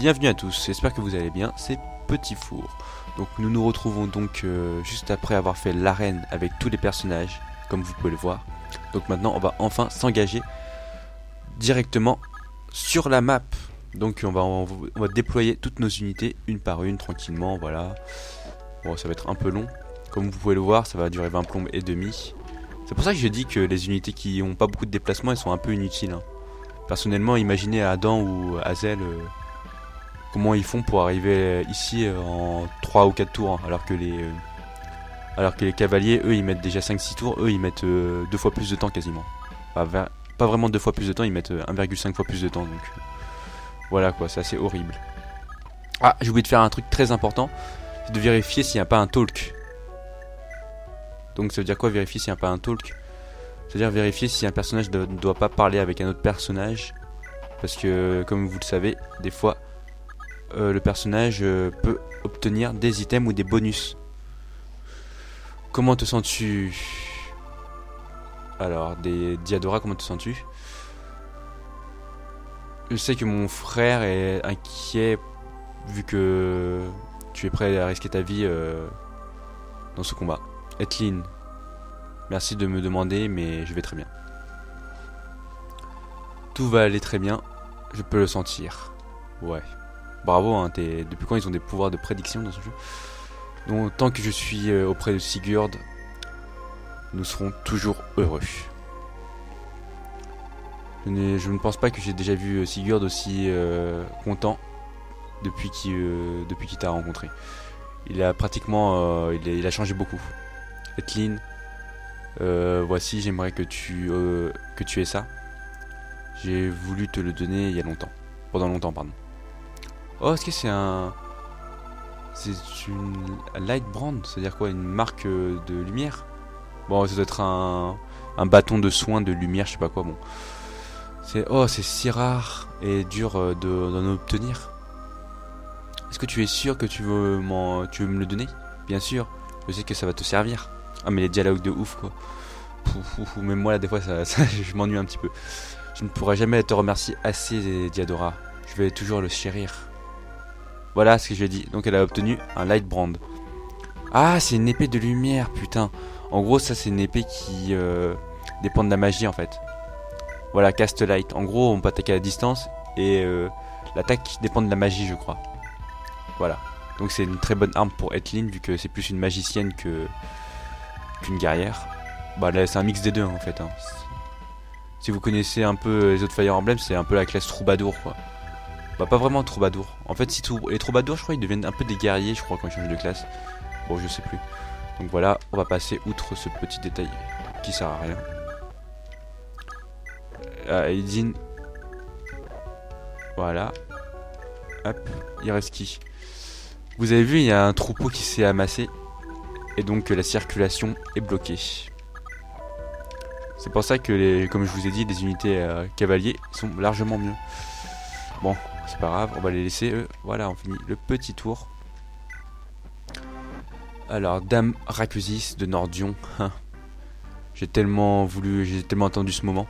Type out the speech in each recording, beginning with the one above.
Bienvenue à tous, j'espère que vous allez bien, c'est Petit Four. Donc nous nous retrouvons donc juste après avoir fait l'arène avec tous les personnages, comme vous pouvez le voir. Donc maintenant on va enfin s'engager directement sur la map. Donc on va déployer toutes nos unités une par une tranquillement, voilà. Bon, ça va être un peu long, comme vous pouvez le voir, ça va durer 20 plombes et demi. C'est pour ça que je dis que les unités qui n'ont pas beaucoup de déplacement, elles sont un peu inutiles. Hein. Personnellement, imaginez Adam ou Hazel, comment ils font pour arriver ici en 3 ou 4 tours, hein, alors que les cavaliers, eux, ils mettent déjà 5-6 tours, eux, ils mettent 2 fois plus de temps quasiment. Enfin, pas vraiment 2 fois plus de temps, ils mettent 1,5 fois plus de temps, donc voilà quoi, c'est assez horrible. Ah, j'ai oublié de faire un truc très important, c'est de vérifier s'il n'y a pas un talk. Donc ça veut dire quoi, vérifier s'il n'y a pas un talk? C'est-à-dire vérifier si un personnage ne doit pas parler avec un autre personnage, parce que comme vous le savez, des fois le personnage peut obtenir des items ou des bonus. Comment te sens-tu? Alors, Diadora, comment te sens-tu? Je sais que mon frère est inquiet vu que tu es prêt à risquer ta vie dans ce combat. Etlin, merci de me demander, mais je vais très bien. Tout va aller très bien, je peux le sentir. Ouais. Bravo, hein, depuis quand ils ont des pouvoirs de prédiction dans ce jeu? Donc tant que je suis auprès de Sigurd, nous serons toujours heureux. Je ne pense pas que j'ai déjà vu Sigurd aussi content depuis qu'il t'a rencontré. Il a pratiquement, il a changé beaucoup. Etlin, voici, j'aimerais que tu aies ça. J'ai voulu te le donner il y a longtemps. Pendant longtemps, pardon. Oh, est-ce que c'est une light brand, c'est-à-dire quoi, une marque de lumière? Bon, ça doit être un bâton de soin de lumière, je sais pas quoi, bon. C'est si rare et dur d'en obtenir. Est-ce que tu es sûr que tu veux me le donner? Bien sûr, je sais que ça va te servir. Ah, mais les dialogues de ouf, quoi. Même moi, là, des fois, je m'ennuie un petit peu. Je ne pourrai jamais te remercier assez, Diadora. Je vais toujours le chérir. Voilà ce que je lui ai dit. Donc elle a obtenu un light brand. Ah, c'est une épée de lumière, putain. En gros, ça c'est une épée qui dépend de la magie en fait. Voilà, cast light. En gros, on peut attaquer à la distance et l'attaque dépend de la magie, je crois. Voilà. Donc c'est une très bonne arme pour Etlin vu que c'est plus une magicienne qu'une guerrière. Bah là, c'est un mix des deux en fait. Hein. Si vous connaissez un peu les autres Fire Emblem, c'est un peu la classe troubadour quoi. Bah pas vraiment troubadour. En fait si les troubadours je crois ils deviennent un peu des guerriers je crois quand ils changent de classe. Bon je sais plus. Donc voilà, on va passer outre ce petit détail qui sert à rien. Aidin. Voilà. Hop, il reste qui? Vous avez vu il y a un troupeau qui s'est amassé. Et donc la circulation est bloquée. C'est pour ça que comme je vous ai dit, les unités cavaliers sont largement mieux. Bon, c'est pas grave, on va les laisser eux. Voilà, on finit le petit tour. Alors, Dame Rakusis de Nordion. J'ai tellement attendu ce moment.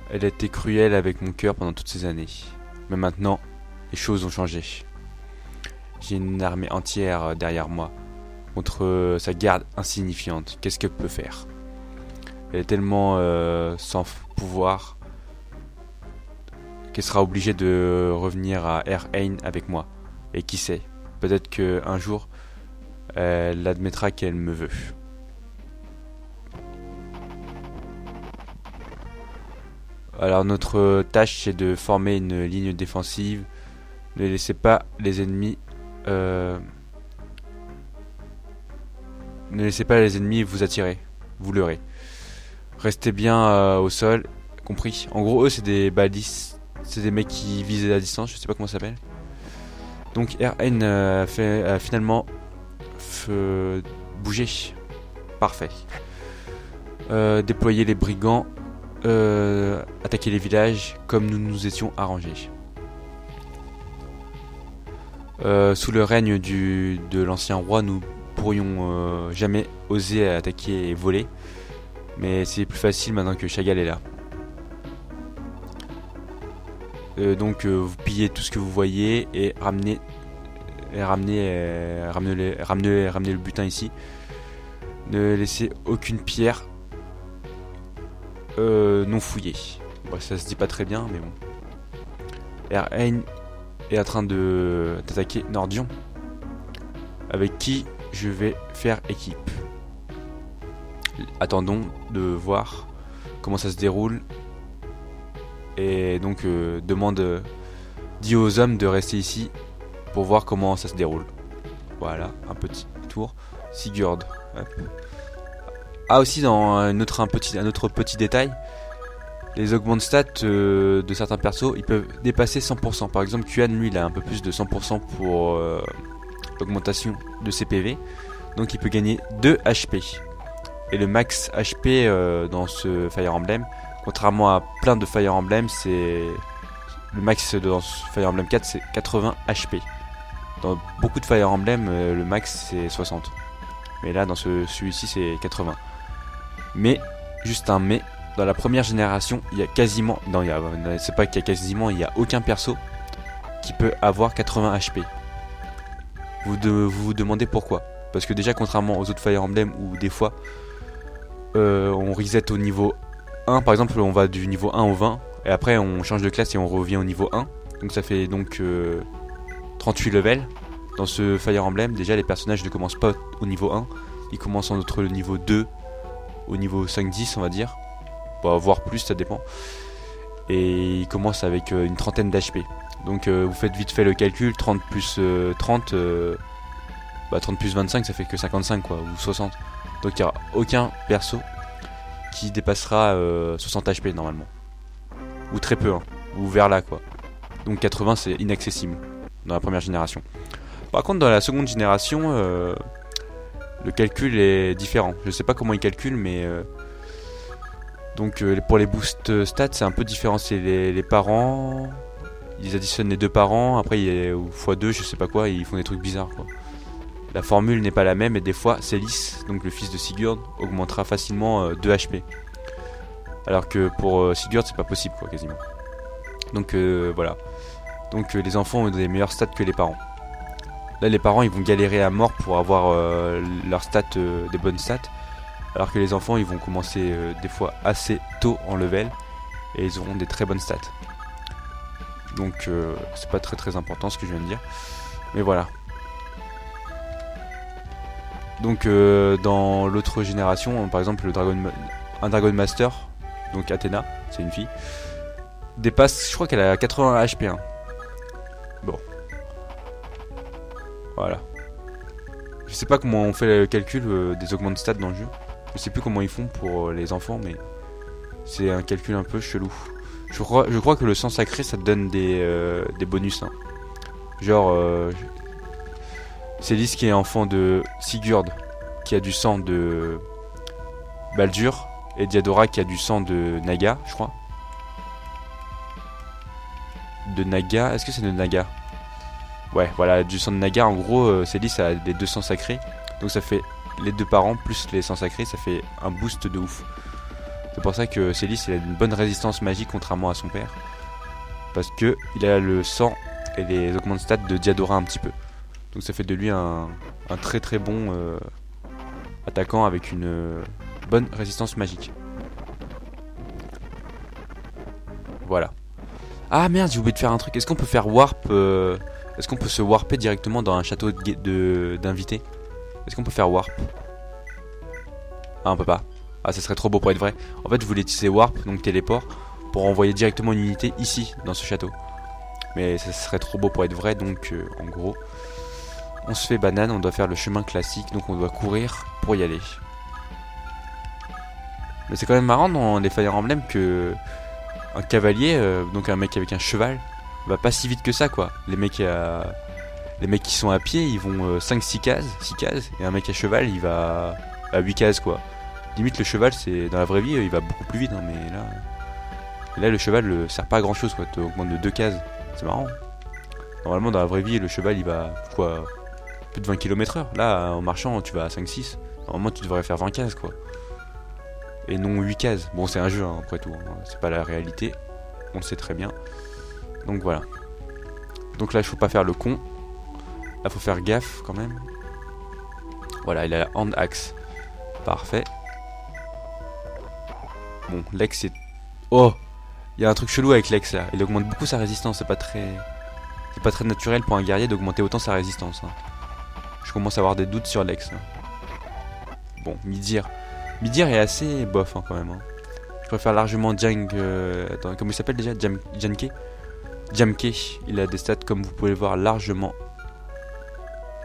Elle a été cruelle avec mon cœur pendant toutes ces années. Mais maintenant, les choses ont changé. J'ai une armée entière derrière moi. Contre sa garde insignifiante. Qu'est-ce qu'elle peut faire? Elle est tellement sans pouvoir qu'elle sera obligée de revenir à Air-Ain avec moi. Et qui sait, peut-être qu'un jour, elle admettra qu'elle me veut. Alors notre tâche c'est de former une ligne défensive. Ne laissez pas les ennemis vous attirer, vous leurrer. Restez bien au sol, compris. En gros eux c'est des balistes. C'est des mecs qui visent à distance, je sais pas comment ça s'appelle. Donc RN a finalement bougé. Parfait. Déployer les brigands. Attaquer les villages comme nous nous étions arrangés. Sous le règne de l'ancien roi, nous pourrions jamais oser attaquer et voler. Mais c'est plus facile maintenant que Chagall est là. Vous pillez tout ce que vous voyez et ramenez le butin ici. Ne laissez aucune pierre non fouillée. Bon, ça se dit pas très bien, mais bon. Erain est en train d'attaquer Nordion, avec qui je vais faire équipe. Attendons de voir comment ça se déroule. Et donc dit aux hommes de rester ici pour voir comment ça se déroule. Voilà, un petit tour. Sigurd. Hop. Ah, aussi dans un autre petit détail, les augments de stats de certains persos, ils peuvent dépasser 100%. Par exemple, Kuan, lui, il a un peu plus de 100% pour l'augmentation de ses PV. Donc il peut gagner 2 HP. Et le max HP dans ce Fire Emblem, contrairement à plein de Fire Emblem, c'est le max dans Fire Emblem 4, c'est 80 HP. Dans beaucoup de Fire Emblem, le max c'est 60. Mais là, dans celui-ci, c'est 80. Mais, juste un mais, dans la première génération, il y a quasiment... Non, c'est pas qu'il y a quasiment, il y a aucun perso qui peut avoir 80 HP. Vous vous demandez pourquoi. Parce que déjà, contrairement aux autres Fire Emblem, où des fois, on reset au niveau 1, par exemple, on va du niveau 1 au 20, et après on change de classe et on revient au niveau 1. Donc ça fait donc 38 levels. Dans ce Fire Emblem, déjà les personnages ne commencent pas au niveau 1, ils commencent entre le niveau 2 au niveau 5-10 on va dire. Bon, voire plus, ça dépend. Et ils commencent avec une trentaine d'HP. Donc vous faites vite fait le calcul, 30 plus 30, 30 plus 25 ça fait que 55 quoi, ou 60. Donc il n'y aura aucun perso qui dépassera 60 HP normalement. Ou très peu, hein. Ou vers là quoi. Donc 80 c'est inaccessible dans la première génération. Par contre dans la seconde génération, le calcul est différent. Je sais pas comment ils calculent mais... pour les boost stats c'est un peu différent. C'est les parents... Ils additionnent les 2 parents, après il y a x2 je sais pas quoi, et ils font des trucs bizarres quoi. La formule n'est pas la même et des fois Célis, donc le fils de Sigurd, augmentera facilement 2 HP. Alors que pour Sigurd c'est pas possible quoi quasiment. Donc voilà. Donc les enfants ont des meilleurs stats que les parents. Là les parents ils vont galérer à mort pour avoir leurs stats, des bonnes stats. Alors que les enfants ils vont commencer des fois assez tôt en level et ils auront des très bonnes stats. Donc c'est pas très important ce que je viens de dire. Mais voilà. Donc dans l'autre génération, par exemple un Dragon Master, donc Athéna, c'est une fille, dépasse, je crois qu'elle a 80 HP. Hein. Bon. Voilà. Je sais pas comment on fait le calcul des augments de stats dans le jeu. Je sais plus comment ils font pour les enfants, mais c'est un calcul un peu chelou. Je crois que le sang sacré ça te donne des bonus. Hein. Genre, Célis qui est enfant de Sigurd, qui a du sang de Baldur, et Diadora qui a du sang de Naga, je crois. De Naga, est-ce que c'est de Naga? Ouais, voilà, du sang de Naga. En gros, Célis a les 2 sangs sacrés, donc ça fait les 2 parents plus les sangs sacrés, ça fait un boost de ouf. C'est pour ça que Célis il a une bonne résistance magique contrairement à son père. Parce que il a le sang et les augments de stats de Diadora un petit peu. Donc ça fait de lui un très bon attaquant avec une bonne résistance magique. Voilà. Ah merde, j'ai oublié de faire un truc. Est-ce qu'on peut faire warp est-ce qu'on peut se warper directement dans un château d'invités? Est-ce qu'on peut faire warp? Ah on peut pas. Ah ça serait trop beau pour être vrai. En fait je voulais utiliser warp, donc téléport, pour envoyer directement une unité ici dans ce château. Mais ça serait trop beau pour être vrai, donc en gros on se fait banane, on doit faire le chemin classique, donc on doit courir pour y aller. Mais c'est quand même marrant dans les Fire Emblem que un cavalier, donc un mec avec un cheval, va pas si vite que ça quoi. Les mecs qui sont à pied ils vont 5-6 cases, 6 cases, et un mec à cheval il va à 8 cases quoi. Limite le cheval c'est dans la vraie vie il va beaucoup plus vite hein, mais là le cheval sert pas à grand chose quoi, tu augmentes de 2 cases, c'est marrant. Normalement dans la vraie vie le cheval il va quoi, plus de 20 km/h, là en marchant tu vas à 5-6, normalement tu devrais faire 20 cases quoi. Et non 8 cases, bon c'est un jeu hein, après tout, hein. C'est pas la réalité, on le sait très bien. Donc voilà. Donc là, il faut pas faire le con. Là, faut faire gaffe quand même. Voilà, il a la hand axe. Parfait. Bon, Lex est... Oh! Il y a un truc chelou avec Lex là. Il augmente beaucoup sa résistance. C'est pas très naturel pour un guerrier d'augmenter autant sa résistance. Hein. Je commence à avoir des doutes sur Lex. Hein. Bon, Midir. Midir est assez bof hein, quand même. Hein. Je préfère largement Jang... Attends, comment il s'appelle déjà? Janke? Jamke. Il a des stats comme vous pouvez le voir largement.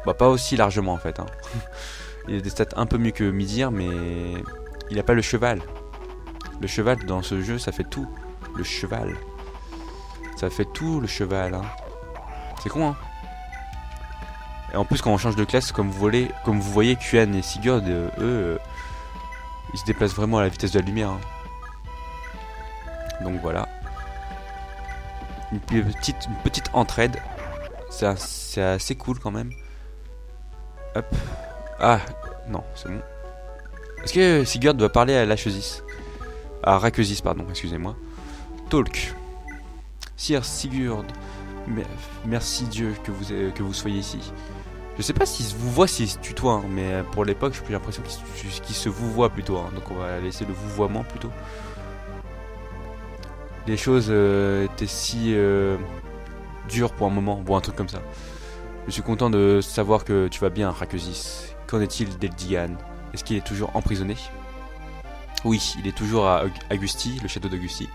Bah pas aussi largement en fait. Hein. Il a des stats un peu mieux que Midir, mais il a pas le cheval. Le cheval dans ce jeu, ça fait tout. Le cheval. Ça fait tout le cheval. Hein. C'est con hein. Et en plus quand on change de classe, comme vous voyez, Kuan et Sigurd, eux, ils se déplacent vraiment à la vitesse de la lumière. Hein. Donc voilà. Une petite entraide. C'est assez cool quand même. Hop. Ah, non, c'est bon. Est-ce que Sigurd doit parler à Lachesis? À Rakesis, pardon, excusez-moi. Talk. Sire Sigurd, merci Dieu que vous soyez ici. Je sais pas s'il se vous voit, s'il se tutoie, hein, mais pour l'époque, j'ai l'impression qu'il se vous voit plutôt. Hein, donc on va laisser le vouvoiement plutôt. Les choses étaient si dures pour un moment, bon un truc comme ça. Je suis content de savoir que tu vas bien, Rakesis. Qu'en est-il d'Eldigan? Est-ce qu'il est toujours emprisonné? Oui, il est toujours à Augusti, le château d'Augusti.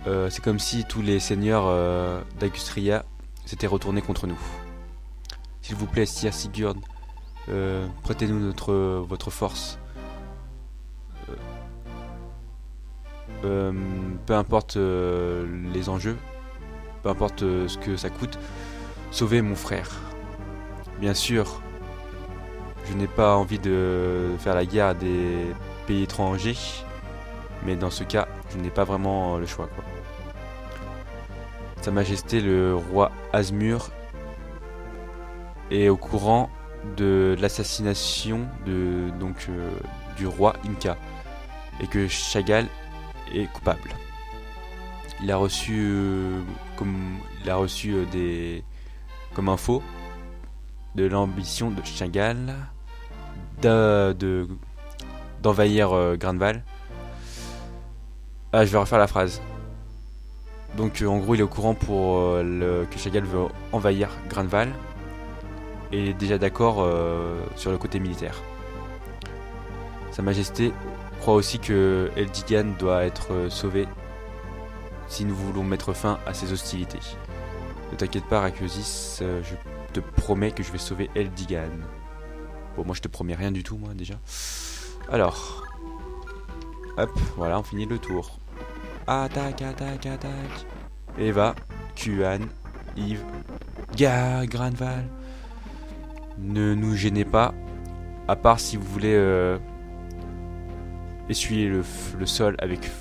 C'est comme si tous les seigneurs d'Augustria s'étaient retournés contre nous. S'il vous plaît, Sire Sigurd, prêtez-nous votre force. Peu importe les enjeux, peu importe ce que ça coûte, sauvez mon frère. Bien sûr, je n'ai pas envie de faire la guerre à des pays étrangers, mais dans ce cas, je n'ai pas vraiment le choix, quoi. Sa Majesté le roi Asmur est au courant de l'assassination du roi Inca et que Chagall est coupable. Il a reçu comme info de l'ambition de Chagall d'envahir Grandval. Ah, je vais refaire la phrase. Donc en gros il est au courant que Chagall veut envahir Grandval et il est déjà d'accord sur le côté militaire. Sa Majesté croit aussi que Eldigan doit être sauvé si nous voulons mettre fin à ces hostilités. Ne t'inquiète pas Rakesis, je te promets que je vais sauver Eldigan. Bon moi je te promets rien du tout moi déjà. Alors, hop, voilà on finit le tour. Attaque, attaque, attaque. Eva, Kuan, Yves, Grandval. Ne nous gênez pas, à part si vous voulez essuyer le sol avec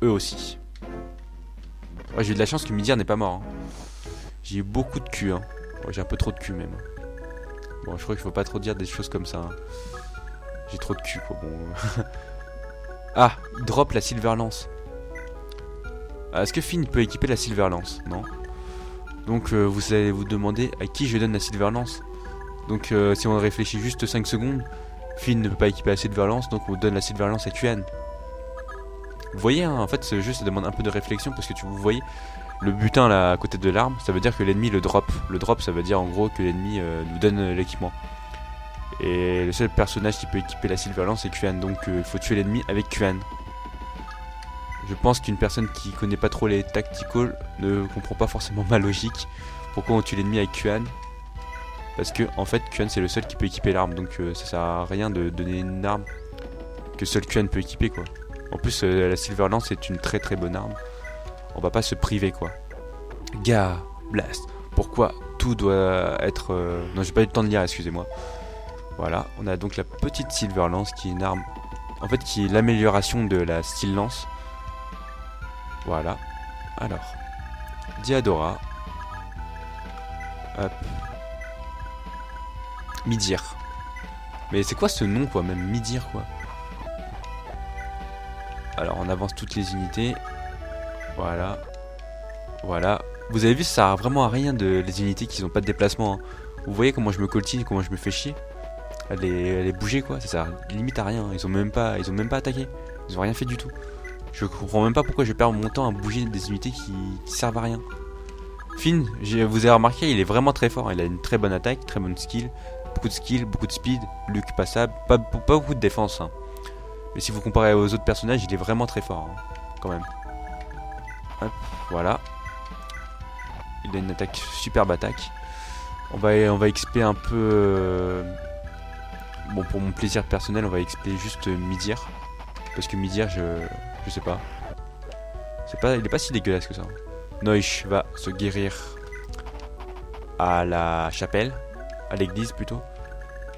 eux aussi. Ouais, j'ai eu de la chance que Midir n'est pas mort. Hein. J'ai eu beaucoup de cul. Hein. Ouais, j'ai un peu trop de cul même. Bon, je crois qu'il faut pas trop dire des choses comme ça. Hein. J'ai trop de cul quoi. Bon. Ah, drop la Silver Lance. Est-ce que Finn peut équiper la Silver Lance? Non. Donc vous allez vous demander à qui je donne la Silver Lance. Donc si on réfléchit juste 5 secondes, Finn ne peut pas équiper la Silver Lance, donc on donne la Silver Lance à Kuan. Vous voyez, hein, en fait ce jeu ça demande un peu de réflexion parce que vous voyez le butin là à côté de l'arme, ça veut dire que l'ennemi le drop. Le drop ça veut dire en gros que l'ennemi nous donne l'équipement. Et le seul personnage qui peut équiper la Silver Lance c'est Kuan, donc il faut tuer l'ennemi avec Kuan. Je pense qu'une personne qui connaît pas trop les tacticals ne comprend pas forcément ma logique. Pourquoi on tue l'ennemi avec Kuan? Parce que en fait Kuan c'est le seul qui peut équiper l'arme, donc ça sert à rien de donner une arme que seul Kuan peut équiper quoi. En plus la Silver Lance est une très très bonne arme. On va pas se priver quoi. Blast. Pourquoi tout doit être... Non j'ai pas eu le temps de lire, excusez-moi. Voilà, on a donc la petite Silver Lance qui est une arme... En fait qui est l'amélioration de la Steel Lance. Voilà. Alors. Diadora. Hop. Midir. Mais c'est quoi ce nom quoi, même Midir quoi. Alors on avance toutes les unités. Voilà. Voilà. Vous avez vu, ça sert vraiment à rien de les unités qui n'ont pas de déplacement. Hein. Vous voyez comment je me coltine, comment je me fais chier. Elle est bougée quoi, ça sert limite à rien. Ils ont même pas attaqué. Ils ont rien fait du tout. Je comprends même pas pourquoi je perds mon temps à bouger des unités qui servent à rien. Finn, vous avez remarqué, il est vraiment très fort. Il a une très bonne attaque, très bonne skill. Beaucoup de speed. Luke passable. Pas beaucoup de défense. Hein. Mais si vous comparez aux autres personnages, il est vraiment très fort. Hein, quand même. Hop, voilà. Il a une attaque, superbe attaque. On va XP un peu... Bon, pour mon plaisir personnel, on va XP juste Midir. Parce que Midir, je sais pas. Il est pas si dégueulasse que ça. Noish va se guérir à la chapelle. À l'église plutôt.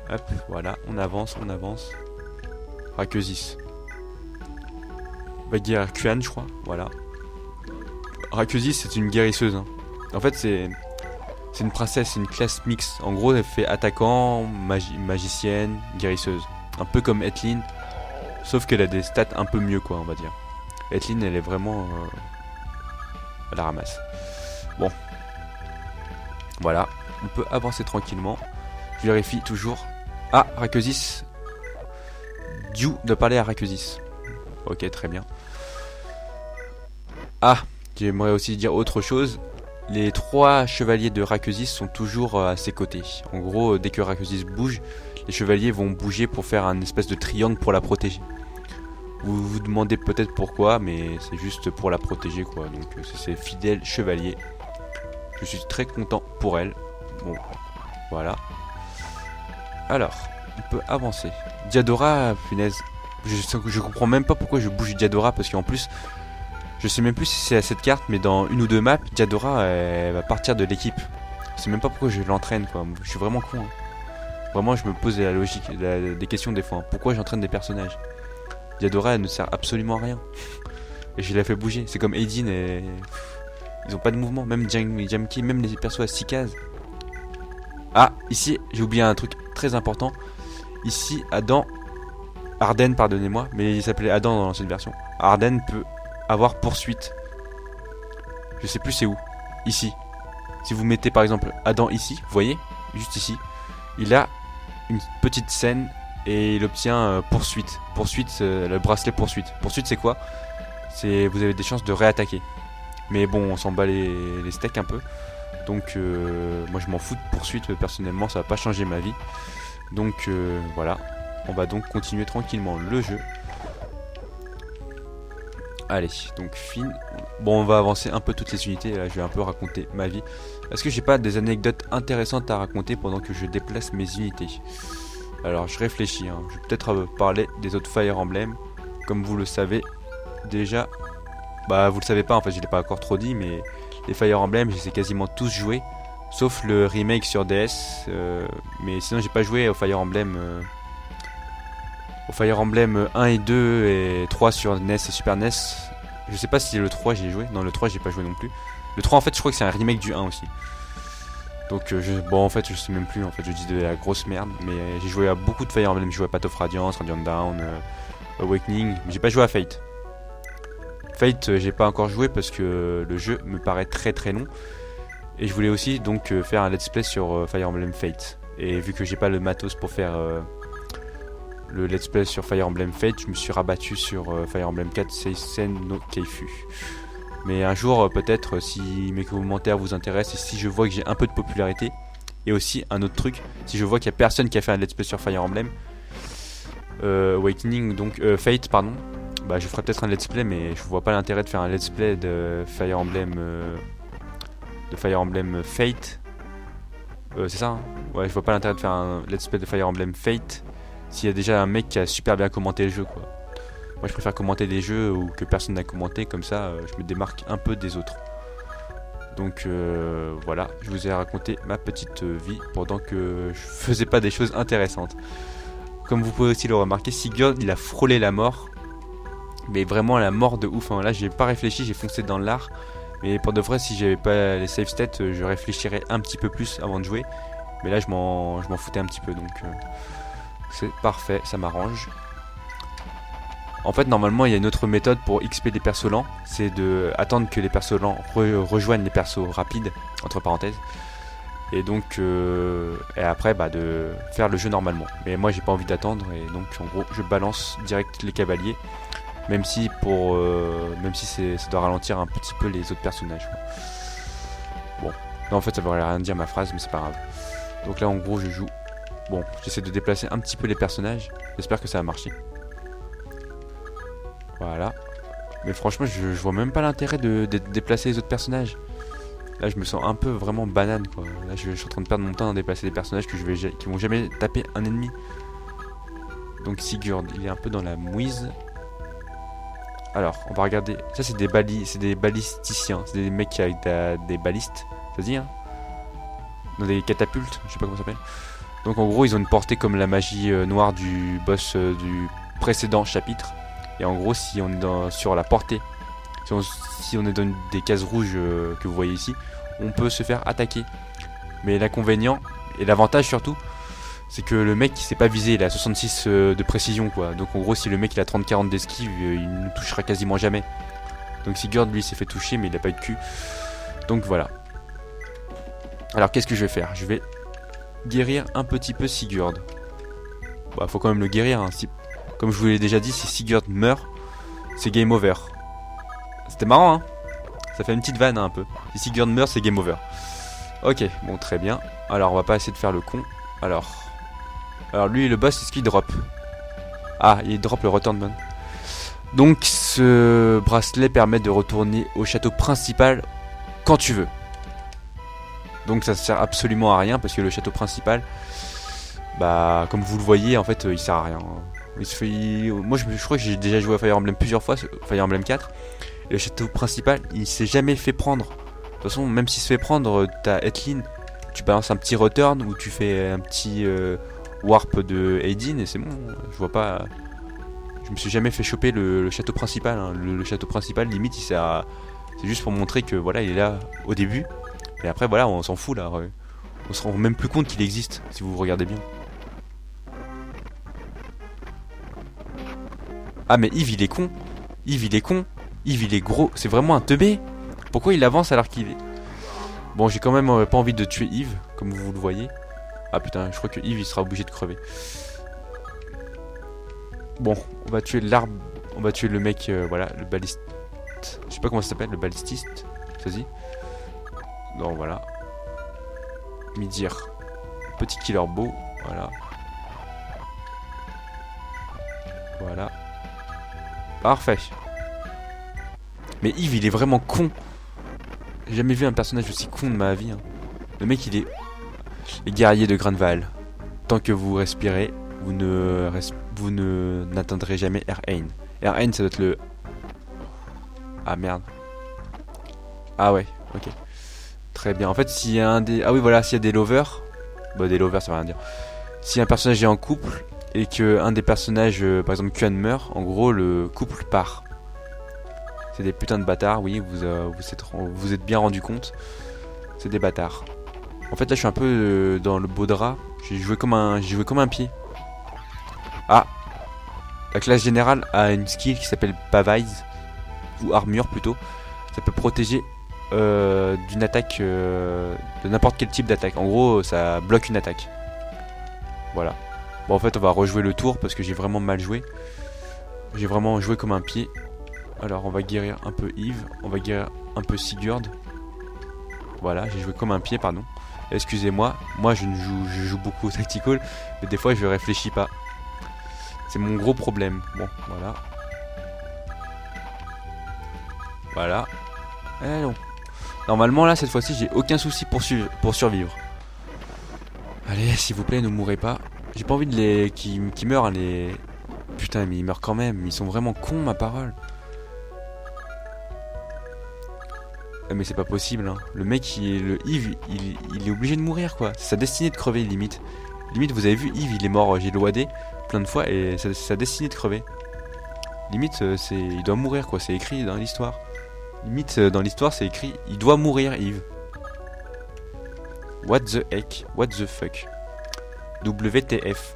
Hop, voilà, on avance. Rakesis va guérir Kuan, je crois. Voilà. Rakesis, c'est une guérisseuse. Hein. En fait, c'est une princesse, c'est une classe mixte. En gros, elle fait attaquant, magicienne, guérisseuse. Un peu comme Etlin. Sauf qu'elle a des stats un peu mieux, quoi, on va dire. Etlin, elle est vraiment... à la ramasse. Bon. Voilà. On peut avancer tranquillement. Je vérifie toujours. Ah, Rakesis. Diou de parler à Rakesis. Ok, très bien. Ah, j'aimerais aussi dire autre chose. Les 3 chevaliers de Rakesis sont toujours à ses côtés. En gros, dès que Rakesis bouge, les chevaliers vont bouger pour faire un espèce de triangle pour la protéger. Vous vous demandez peut-être pourquoi, mais c'est juste pour la protéger, quoi. Donc c'est ses fidèles chevaliers. Je suis très content pour elle. Bon, voilà. Alors, on peut avancer. Diadora, punaise. Je comprends même pas pourquoi je bouge Diadora, parce qu'en plus, je sais même plus si c'est à cette carte, mais dans une ou deux maps, Diadora elle va partir de l'équipe. Je sais même pas pourquoi je l'entraîne, quoi. Je suis vraiment con. Hein. Vraiment, je me pose la logique, des questions des fois. Hein. Pourquoi j'entraîne des personnages? Diadora, elle ne sert absolument à rien. Et je la fais bouger. C'est comme Aidin et... Ils ont pas de mouvement. Même Jamki, même les persos à 6 cases. Ah, ici, j'ai oublié un truc très important. Ici, Adam... Arden, pardonnez-moi. Mais il s'appelait Adam dans l'ancienne version. Arden peut avoir poursuite. Je sais plus c'est où. Ici. Si vous mettez par exemple Adam ici, vous voyez, juste ici, il a une petite scène et il obtient poursuite. Poursuite, le bracelet poursuite. Poursuite, c'est quoi? C'est vous avez des chances de réattaquer. Mais bon, on s'en bat les steaks un peu. Donc moi je m'en fous de poursuite personnellement, ça va pas changer ma vie. Donc voilà, on va donc continuer tranquillement le jeu. Allez, donc Finn. Bon, on va avancer un peu toutes les unités. Là, je vais un peu raconter ma vie. Est-ce que j'ai pas des anecdotes intéressantes à raconter pendant que je déplace mes unités? Alors, je réfléchis. Hein. Je vais peut-être parler des autres Fire Emblem. Comme vous le savez déjà. Bah, vous le savez pas, en fait, je l'ai pas encore trop dit. Mais les Fire Emblem, je les ai quasiment tous joués. Sauf le remake sur DS. Mais sinon, j'ai pas joué au Fire Emblem. Au Fire Emblem 1 et 2 et 3 sur NES et Super NES. Je sais pas si le 3 j'ai joué. Non, le 3 j'ai pas joué non plus. Le 3 en fait je crois que c'est un remake du 1 aussi. Donc bon en fait je sais même plus. En fait je dis de la grosse merde. Mais j'ai joué à beaucoup de Fire Emblem. J'ai joué à Path of Radiance, Radiant Down, Awakening. Mais j'ai pas joué à Fate. Fate j'ai pas encore joué parce que le jeu me paraît très très long. Et je voulais aussi donc faire un let's play sur Fire Emblem Fate. Et vu que j'ai pas le matos pour faire... le let's play sur Fire Emblem Fate, je me suis rabattu sur Fire Emblem 4 Seisen no Keifu. Mais un jour, peut-être, si mes commentaires vous intéressent et si je vois que j'ai un peu de popularité, et aussi un autre truc, si je vois qu'il n'y a personne qui a fait un let's play sur Fire Emblem Awakening, donc Fate, pardon, bah je ferai peut-être un let's play, mais je vois pas l'intérêt de faire un let's play de Fire Emblem Fate. C'est ça, hein. Ouais, je vois pas l'intérêt de faire un let's play de Fire Emblem Fate. S'il y a déjà un mec qui a super bien commenté le jeu, quoi. Moi je préfère commenter des jeux où que personne n'a commenté, comme ça je me démarque un peu des autres. Donc voilà, je vous ai raconté ma petite vie pendant que je faisais pas des choses intéressantes. Comme vous pouvez aussi le remarquer, Sigurd il a frôlé la mort. Mais vraiment la mort de ouf, hein. Là j'ai pas réfléchi, j'ai foncé dans l'art. Mais pour de vrai, si j'avais pas les save stats, je réfléchirais un petit peu plus avant de jouer. Mais là je m'en foutais un petit peu, donc... c'est parfait, ça m'arrange. En fait, normalement, il y a une autre méthode pour XP des persos lents, c'est de attendre que les persos lents rejoignent les persos rapides, entre parenthèses, et donc et après de faire le jeu normalement. Mais moi, j'ai pas envie d'attendre, et donc en gros, je balance direct les cavaliers, même si ça doit ralentir un petit peu les autres personnages. Bon, non, en fait, ça veut rien dire ma phrase, mais c'est pas grave. Donc là, en gros, je joue. Bon, j'essaie de déplacer un petit peu les personnages. J'espère que ça va marcher. Voilà. Mais franchement, je vois même pas l'intérêt de déplacer les autres personnages. Là, je me sens un peu vraiment banane, quoi. Là, je suis en train de perdre mon temps à déplacer des personnages qui vont jamais taper un ennemi. Donc Sigurd, il est un peu dans la mouise. Alors, on va regarder. Ça, c'est des balisticiens. C'est des mecs avec des balistes. Ça se dit, hein? Dans des catapultes. Je sais pas comment ça s'appelle. Donc, en gros, ils ont une portée comme la magie noire du boss du précédent chapitre. Et en gros, si on est sur la portée, si on est dans des cases rouges que vous voyez ici, on peut se faire attaquer. Mais l'inconvénient, et l'avantage surtout, c'est que le mec il s'est pas visé, il a 66 de précision, quoi. Donc en gros, si le mec il a 30-40 d'esquive, il ne touchera quasiment jamais. Donc Sigurd, lui, s'est fait toucher, mais il a pas eu de cul. Donc voilà. Alors qu'est-ce que je vais faire? Je vais guérir un petit peu Sigurd. Bah, faut quand même le guérir, hein. Comme je vous l'ai déjà dit, si Sigurd meurt, c'est game over. C'était marrant, hein? Ça fait une petite vanne, hein, un peu. Si Sigurd meurt, c'est game over. Ok, bon, très bien. Alors, on va pas essayer de faire le con. Alors lui, le boss, est-ce qu'il drop? Ah, il drop le Returnman. Donc, ce bracelet permet de retourner au château principal quand tu veux. Donc, ça sert absolument à rien, parce que le château principal, bah, comme vous le voyez, en fait, il sert à rien. Moi je crois que j'ai déjà joué à Fire Emblem plusieurs fois, Fire Emblem 4. Et le château principal, il s'est jamais fait prendre. De toute façon, même s'il se fait prendre, t'as Etlin, tu balances un petit return ou tu fais un petit warp de Aidin et c'est bon. Je vois pas. Je me suis jamais fait choper le château principal, hein. Le château principal, limite, il sert à... C'est juste pour montrer que voilà, il est là au début. Et après, voilà, on s'en fout là. On se rend même plus compte qu'il existe, si vous regardez bien. Ah mais Yves il est con. Yves il est con. Yves il est gros. C'est vraiment un teubé. Pourquoi il avance alors qu'il est... Bon, j'ai quand même pas envie de tuer Yves, comme vous le voyez. Ah putain, je crois que Yves il sera obligé de crever. Bon, on va tuer l'arbre. On va tuer le mec, voilà, le baliste. Je sais pas comment ça s'appelle, le balististe. Ça se dit? Non, voilà. Midir. Petit killer beau. Voilà. Voilà. Parfait. Mais Yves il est vraiment con. J'ai jamais vu un personnage aussi con de ma vie, hein. Le mec il est... Les guerriers de Granval. Tant que vous respirez, vous n'atteindrez jamais Erain. Erain ça doit être le... Ah merde. Ah ouais, ok. Très bien. En fait s'il y a un des... Ah oui voilà, s'il y a des lovers... Bah des lovers ça veut rien dire. Si un personnage est en couple et que un des personnages, par exemple Kuan meurt, en gros le couple part. C'est des putains de bâtards, oui, vous êtes bien rendu compte. C'est des bâtards. En fait là je suis un peu dans le beau drap. J'ai joué comme un pied. Ah, la classe générale a une skill qui s'appelle Pavise, ou armure plutôt. Ça peut protéger d'une attaque, de n'importe quel type d'attaque. En gros ça bloque une attaque. Voilà. Bon en fait on va rejouer le tour parce que j'ai vraiment mal joué. J'ai vraiment joué comme un pied. Alors on va guérir un peu Yves, on va guérir un peu Sigurd. Voilà, j'ai joué comme un pied, pardon. Excusez-moi, moi je joue beaucoup au tactical, mais des fois je réfléchis pas. C'est mon gros problème. Bon, voilà. Voilà. Allons. Normalement là, cette fois-ci, j'ai aucun souci pour survivre. Allez, s'il vous plaît, ne mourrez pas. J'ai pas envie de les... qui meurent, hein, les... Putain, mais ils meurent quand même. Ils sont vraiment cons, ma parole. Mais c'est pas possible, hein. Le mec, le Yves, il est obligé de mourir, quoi. C'est sa destinée de crever, limite. Limite, vous avez vu, Yves, il est mort, j'ai loadé plein de fois, et c'est sa destinée de crever. Limite, il doit mourir, quoi. C'est écrit dans l'histoire. Limite, dans l'histoire, c'est écrit, il doit mourir, Yves. What the heck? What the fuck? WTF.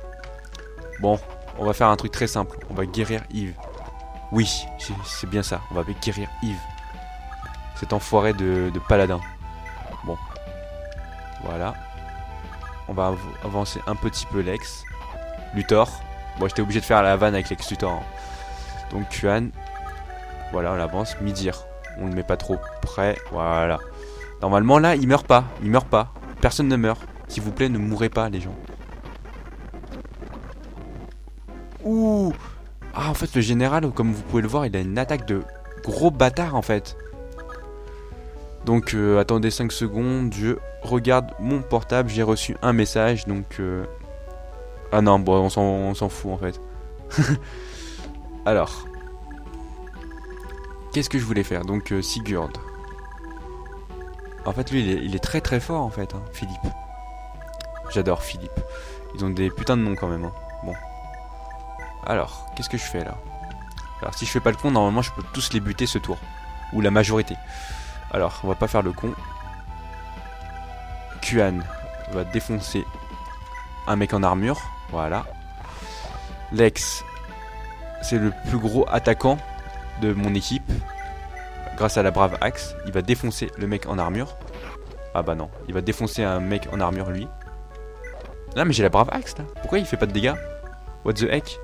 Bon, on va faire un truc très simple. On va guérir Yves. Oui, c'est bien ça. On va guérir Yves. Cet enfoiré de paladin. Bon. Voilà. On va avancer un petit peu Lex. Luthor. Bon, j'étais obligé de faire la vanne avec Lex Luthor. Hein. Donc Kuan. Voilà, on avance. Midir. On le met pas trop près. Voilà. Normalement, là, il meurt pas. Il meurt pas. Personne ne meurt. S'il vous plaît, ne mourrez pas, les gens. Ouh. Ah, en fait, le général, comme vous pouvez le voir, il a une attaque de gros bâtard, en fait. Donc, attendez 5 secondes. Je regarde mon portable. J'ai reçu un message. Donc, ah non, bon, on s'en fout, en fait. Alors. Qu'est-ce que je voulais faire? Donc, Sigurd. En fait, lui, il est très très fort, en fait, hein, Philippe. J'adore Philippe. Ils ont des putains de noms, quand même. Hein. Bon. Alors, qu'est-ce que je fais, là? Alors, si je fais pas le con, normalement, je peux tous les buter ce tour. Ou la majorité. Alors, on va pas faire le con. Kuan va défoncer un mec en armure. Voilà. Lex, c'est le plus gros attaquant de mon équipe. Grâce à la brave axe, il va défoncer le mec en armure. Ah bah non, il va défoncer un mec en armure lui. Non mais j'ai la brave axe là. Pourquoi il fait pas de dégâts? What the heck?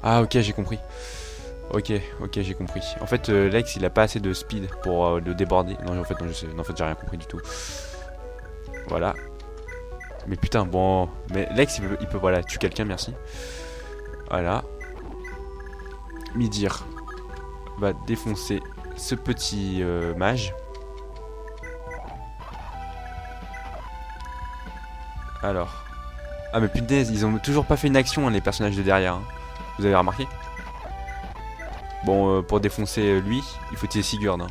Ah ok, j'ai compris. Ok, j'ai compris. En fait, Lex il a pas assez de speed pour le déborder. Non, en fait, non, en fait, j'ai rien compris du tout. Voilà. Mais putain, bon. Mais Lex il peut voilà, tuer quelqu'un, merci. Voilà. Midir va défoncer ce petit mage. Alors. Ah mais punaise, ils ont toujours pas fait une action hein, les personnages de derrière. Hein. Vous avez remarqué? Bon, pour défoncer lui, il faut utiliser Sigurd. Hein.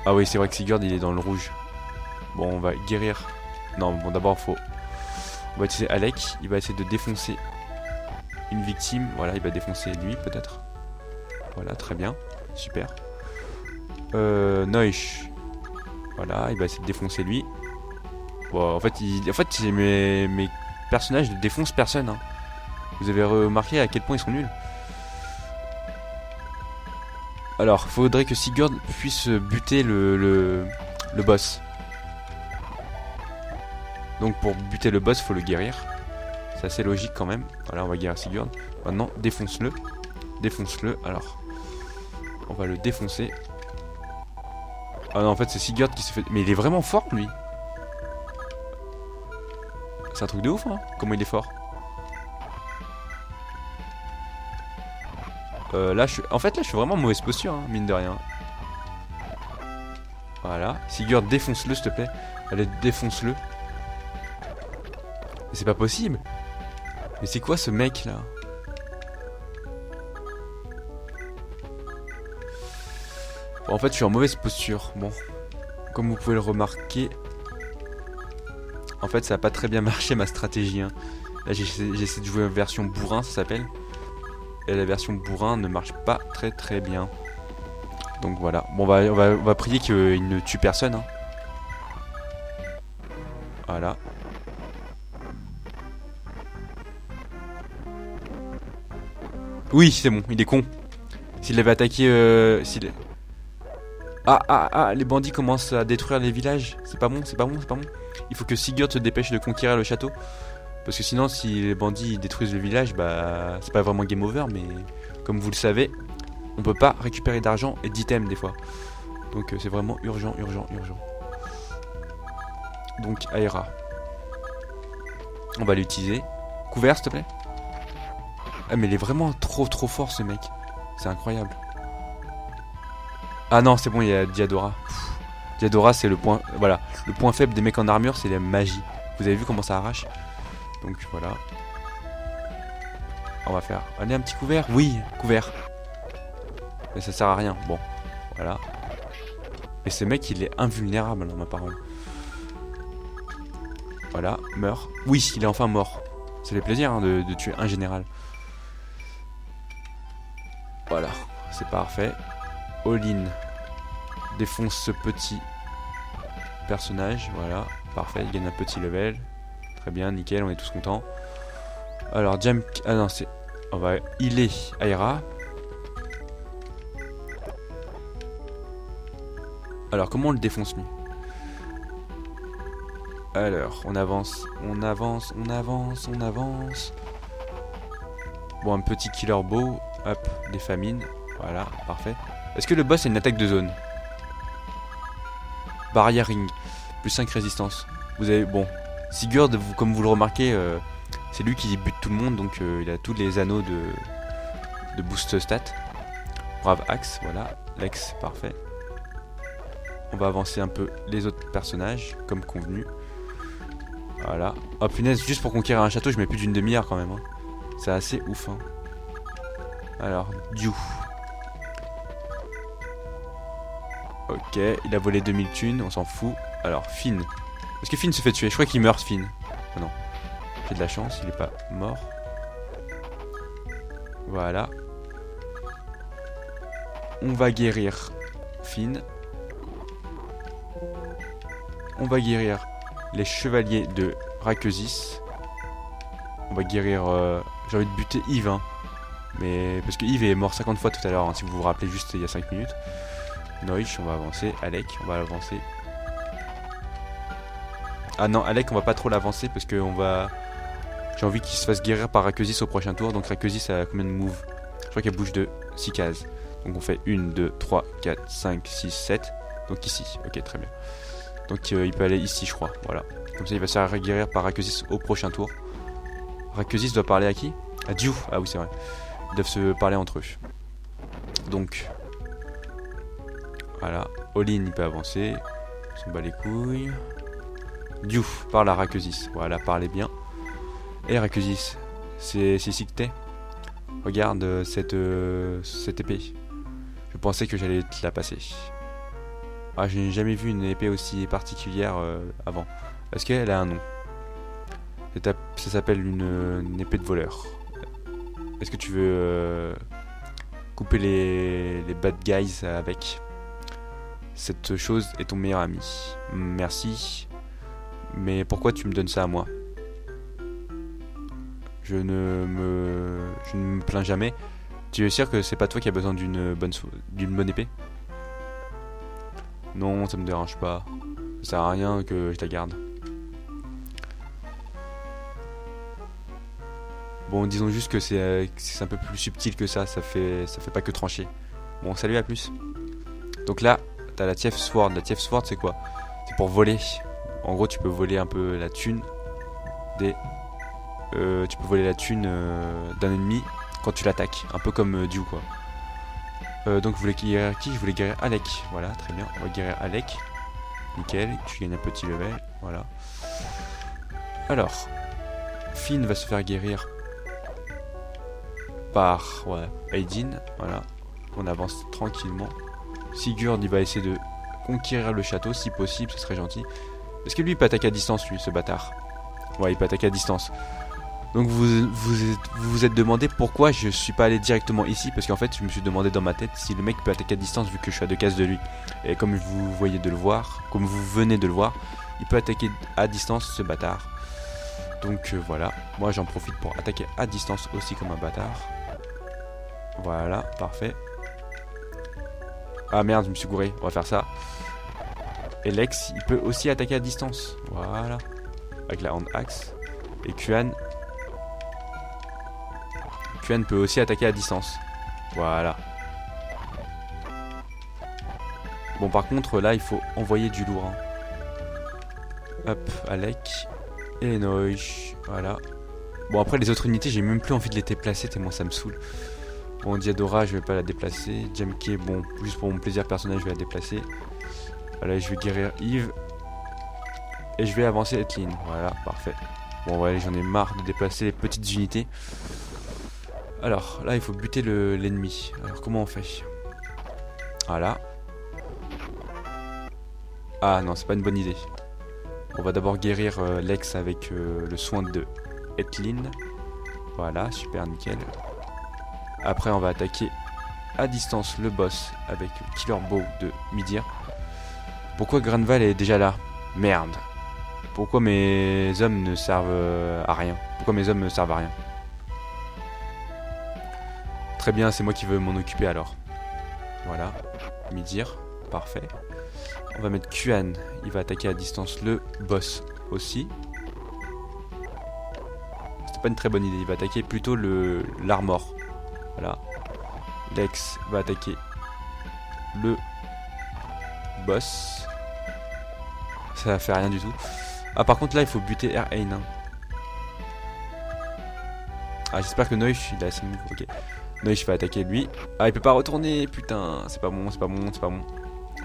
Ah oui, c'est vrai que Sigurd il est dans le rouge. Bon, on va guérir. Non, bon d'abord faut... On va utiliser Alec, il va essayer de défoncer une victime. Voilà, il va défoncer lui peut-être. Voilà, très bien, super. Noish. Voilà, il va essayer de défoncer lui. Bon, en fait, mes personnages ne défoncent personne. Hein. Vous avez remarqué à quel point ils sont nuls. Alors, il faudrait que Sigurd puisse buter le boss. Donc pour buter le boss, il faut le guérir. C'est assez logique quand même. Voilà, on va guérir Sigurd. Maintenant, défonce-le. Défonce-le. Alors, on va le défoncer. Ah non, en fait, c'est Sigurd qui s'est fait... Mais il est vraiment fort, lui. C'est un truc de ouf, hein. Comment il est fort. Là, en fait, là, je suis vraiment en mauvaise posture, hein, mine de rien. Voilà. Sigurd, défonce-le, s'il te plaît. Allez, défonce-le. Mais c'est pas possible. Mais c'est quoi ce mec, là? Bon, en fait, je suis en mauvaise posture. Bon. Comme vous pouvez le remarquer... En fait, ça a pas très bien marché, ma stratégie. Hein. Là, j'essaie de jouer en version bourrin, ça s'appelle. Et la version bourrin ne marche pas très très bien. Donc voilà. Bon, on va prier qu'il ne tue personne. Hein. Voilà. Oui, c'est bon, il est con. S'il avait attaqué... les bandits commencent à détruire les villages. C'est pas bon, c'est pas bon, c'est pas bon. Il faut que Sigurd se dépêche de conquérir le château. Parce que sinon, si les bandits détruisent le village, bah c'est pas vraiment game over, mais comme vous le savez, on peut pas récupérer d'argent et d'items des fois. Donc c'est vraiment urgent. Donc Aera. On va l'utiliser. Couvert, s'il te plaît. Ah mais il est vraiment trop fort ce mec. C'est incroyable. Ah non, c'est bon, il y a Diadora. Diadora, c'est le point... Voilà. Le point faible des mecs en armure, c'est la magie. Vous avez vu comment ça arrache? Donc voilà. On va faire... Allez, un petit couvert. Oui, couvert. Mais ça sert à rien. Bon, voilà. Et ce mec, il est invulnérable, dans ma parole. Voilà, meurt. Oui, il est enfin mort. Ça fait plaisir hein, de tuer un général. Voilà, c'est parfait. All-in défonce ce petit personnage. Voilà, parfait, il gagne un petit level. Très bien, nickel, on est tous contents. Alors, Jam... Ah non, c'est... On va healer Aira. Alors, comment on le défonce, lui? Alors, on avance, on avance, on avance, on avance. Bon, un petit killer bow. Hop, des famines. Voilà, parfait. Est-ce que le boss a une attaque de zone? Barrière ring. Plus 5 résistance. Vous avez... Bon, Sigurd, comme vous le remarquez, c'est lui qui bute tout le monde. Donc, il a tous les anneaux de boost stat. Brave axe, voilà. Lex, parfait. On va avancer un peu les autres personnages, comme convenu. Voilà. Oh punaise, juste pour conquérir un château, je mets plus d'une demi-heure quand même. Hein. C'est assez ouf. Hein. Alors, Dieu. Ok, il a volé 2000 thunes, on s'en fout. Alors, Finn. Est-ce que Finn se fait tuer? Je crois qu'il meurt, Finn. Ah non. J'ai de la chance, il est pas mort. Voilà. On va guérir Finn. On va guérir les chevaliers de Rakesis. On va guérir... j'ai envie de buter Yves. Hein. Mais parce que Yves est mort 50 fois tout à l'heure. Hein, si vous vous rappelez juste il y a 5 minutes. Noish, on va avancer. Alec, on va avancer. Ah non, Alec, on va pas trop l'avancer parce que on va... J'ai envie qu'il se fasse guérir par Rakesis au prochain tour. Donc Rakesis a combien de moves? Je crois qu'elle bouge de 6 cases. Donc on fait 1, 2, 3, 4, 5, 6, 7. Donc ici. Ok, très bien. Donc il peut aller ici, je crois. Voilà. Comme ça, il va se faire guérir par Rakesis au prochain tour. Rakesis doit parler à qui? À Dieu. Ah oui, c'est vrai. Ils doivent se parler entre eux. Donc... Voilà. Olin, il peut avancer. On s'en bat les couilles. Dieu, parle à Rakesis. Voilà, parlez bien. Et Rakesis, c'est ici que t'es? Regarde cette épée. Je pensais que j'allais te la passer. Ah, je n'ai jamais vu une épée aussi particulière avant. Est-ce qu'elle a un nom? Ça s'appelle une épée de voleur. Est-ce que tu veux couper les bad guys avec? Cette chose est ton meilleur ami. Merci. Mais pourquoi tu me donnes ça à moi? Je ne me plains jamais. Tu es sûr que c'est pas toi qui as besoin d'une bonne épée? Non, ça me dérange pas. Ça sert à rien que je la garde. Bon, disons juste que c'est un peu plus subtil que ça. Ça fait pas que trancher. Bon, salut, à plus. Donc là, t'as la Thief Sword. La Thief Sword, c'est quoi? C'est pour voler. En gros, tu peux voler un peu la thune tu peux voler la thune d'un ennemi quand tu l'attaques. Un peu comme Dieu, quoi. Donc, vous voulez guérir qui? Je voulais guérir Alec. Voilà, très bien. On va guérir Alec. Nickel. Tu gagnes un petit level. Voilà. Alors, Finn va se faire guérir par Aidin. Voilà. On avance tranquillement. Sigurd, il va essayer de conquérir le château si possible. Ce serait gentil. Est-ce que lui il peut attaquer à distance, lui, ce bâtard? Ouais, il peut attaquer à distance. Donc vous êtes demandé pourquoi je suis pas allé directement ici. Parce qu'en fait je me suis demandé dans ma tête si le mec peut attaquer à distance vu que je suis à 2 cases de lui. Et comme vous voyez de le voir, comme vous venez de le voir, il peut attaquer à distance, ce bâtard. Donc voilà, moi j'en profite pour attaquer à distance aussi comme un bâtard. Voilà, parfait. Ah merde, je me suis gouré, on va faire ça. Et Lex, il peut aussi attaquer à distance. Voilà. Avec la hand axe. Et Kuan peut aussi attaquer à distance. Voilà. Bon, par contre, là, il faut envoyer du lourd. Hein. Hop, Alec. Et Noish. Voilà. Bon, après, les autres unités, j'ai même plus envie de les déplacer, tellement ça me saoule. Bon, Diadora, je vais pas la déplacer. Jamke, bon, juste pour mon plaisir personnel, je vais la déplacer. Voilà, je vais guérir Yves. Et je vais avancer Etlin. Voilà, parfait. Bon, ouais, j'en ai marre de déplacer les petites unités. Alors, là, il faut buter l'ennemi. Alors, comment on fait? Voilà. Ah non, c'est pas une bonne idée. On va d'abord guérir Lex avec le soin de Etlin. Voilà, super, nickel. Après, on va attaquer à distance le boss avec le Killer Bow de Midir. Pourquoi Granval est déjà là? Merde. Pourquoi mes hommes ne servent à rien? Pourquoi mes hommes ne servent à rien? Très bien, c'est moi qui veux m'en occuper alors. Voilà, Midir, parfait. On va mettre Kuan, il va attaquer à distance le boss aussi. C'était pas une très bonne idée, il va attaquer plutôt l'armor. Voilà. Lex va attaquer le boss. Ça fait rien du tout. Ah par contre là il faut buter R1 hein. Ah j'espère que Noish il a assez move. Ok. Noish va attaquer lui. Ah il peut pas retourner. Putain c'est pas bon, c'est pas bon, c'est pas bon.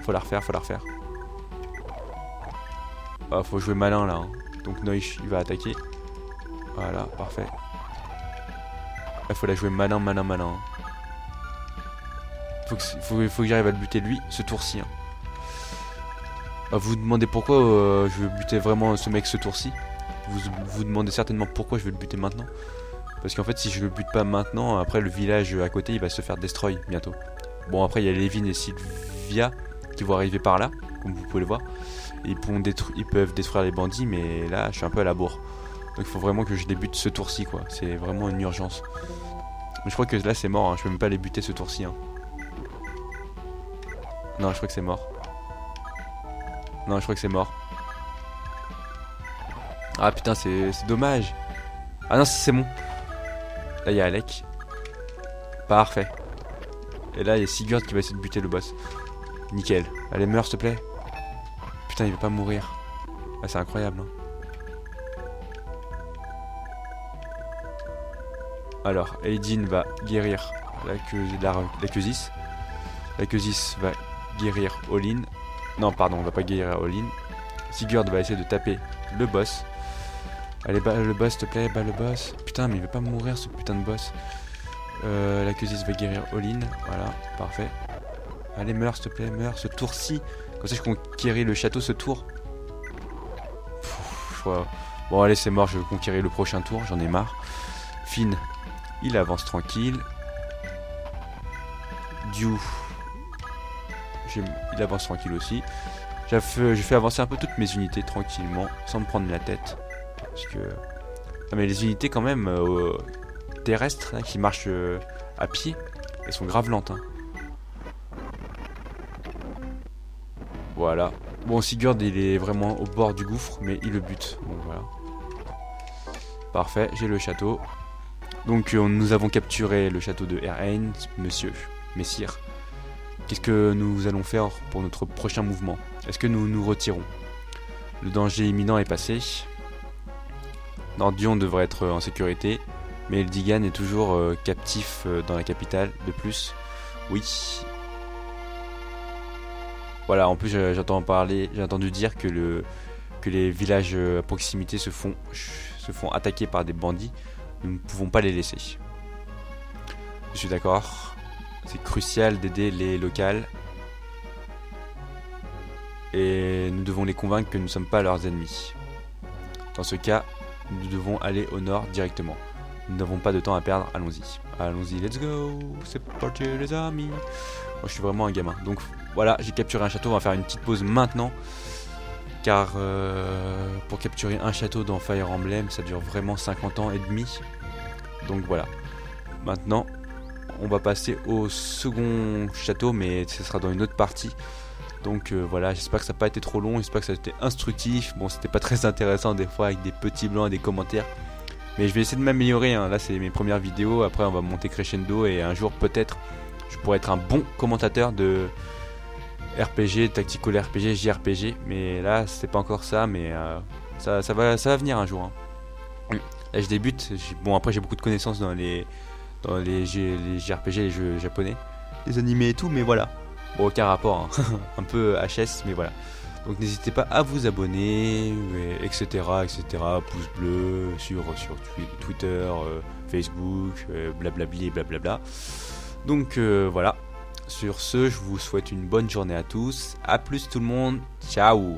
Faut la refaire, faut la refaire. Ah faut jouer malin là hein. Donc Noish il va attaquer. Voilà parfait. Il faut la jouer malin malin malin. Faut que j'arrive à le buter lui ce tour-ci hein. Vous vous demandez pourquoi je veux buter vraiment ce mec ce tour-ci. Vous demandez certainement pourquoi je veux le buter maintenant. Parce qu'en fait si je le bute pas maintenant, après le village à côté il va se faire destroy bientôt. Bon après il y a Levin et Sylvia qui vont arriver par là, comme vous pouvez le voir. Et ils peuvent détruire les bandits mais là je suis un peu à la bourre. Donc il faut vraiment que je les bute ce tour-ci quoi, c'est vraiment une urgence. Mais je crois que là c'est mort, hein. Je peux même pas les buter ce tour-ci hein. Non je crois que c'est mort. Non, je crois que c'est mort. Ah putain, c'est dommage. Ah non, c'est bon. Là, il y a Alec. Parfait. Et là, il y a Sigurd qui va essayer de buter le boss. Nickel. Allez, meurs, s'il te plaît. Putain, il veut pas mourir. Ah, c'est incroyable. Hein. Alors, Aidin va guérir l'Aquesis. L'Aquesis va guérir Olin. Non, pardon, on va pas guérir Olin. Sigurd va essayer de taper le boss. Allez, bats le boss, s'il te plaît, bats le boss. Putain, mais il veut pas mourir ce putain de boss. L'Aquesis va guérir Olin. Voilà, parfait. Allez, meurs, s'il te plaît, meurs ce tour-ci. Comme ça, je conquéris le château ce tour. Bon, allez, c'est mort, je vais conquérir le prochain tour, j'en ai marre. Finn, il avance tranquille. Dew. Il avance tranquille aussi. Je fais avancer un peu toutes mes unités tranquillement, sans me prendre la tête. Parce que... Non mais les unités quand même terrestres hein, qui marchent à pied, elles sont grave lentes. Hein. Voilà. Bon, Sigurd il est vraiment au bord du gouffre, mais il le bute. Donc voilà. Parfait, j'ai le château. Donc nous avons capturé le château de R1, messire. Qu'est-ce que nous allons faire pour notre prochain mouvement? Est-ce que nous nous retirons? Le danger imminent est passé. Nordion devrait être en sécurité. Mais Eldigan est toujours captif dans la capitale. De plus, oui. Voilà, en plus j'ai entendu dire que les villages à proximité se font attaquer par des bandits. Nous ne pouvons pas les laisser. Je suis d'accord. C'est crucial d'aider les locales. Et nous devons les convaincre que nous ne sommes pas leurs ennemis. Dans ce cas, nous devons aller au nord directement. Nous n'avons pas de temps à perdre, allons-y. Allons-y, let's go. C'est parti les amis. Moi je suis vraiment un gamin. Donc voilà, j'ai capturé un château, on va faire une petite pause maintenant. Car pour capturer un château dans Fire Emblem, ça dure vraiment 50 ans et demi. Donc voilà. Maintenant, on va passer au second château, mais ce sera dans une autre partie. Donc voilà, j'espère que ça n'a pas été trop long, j'espère que ça a été instructif. Bon, c'était pas très intéressant des fois avec des petits blancs et des commentaires. Mais je vais essayer de m'améliorer, hein. Là c'est mes premières vidéos, après on va monter crescendo et un jour peut-être je pourrais être un bon commentateur de RPG, Tactical RPG, JRPG. Mais là c'est pas encore ça, mais ça va venir un jour. Hein. Là je débute, bon après j'ai beaucoup de connaissances dans les JRPG, les jeux japonais, les animés et tout, mais voilà. Bon, aucun rapport, hein. Un peu HS, mais voilà. Donc n'hésitez pas à vous abonner, etc. Pouce bleu sur Twitter, Facebook, blablabli et blablabla. Donc voilà. Sur ce, je vous souhaite une bonne journée à tous. A plus tout le monde. Ciao.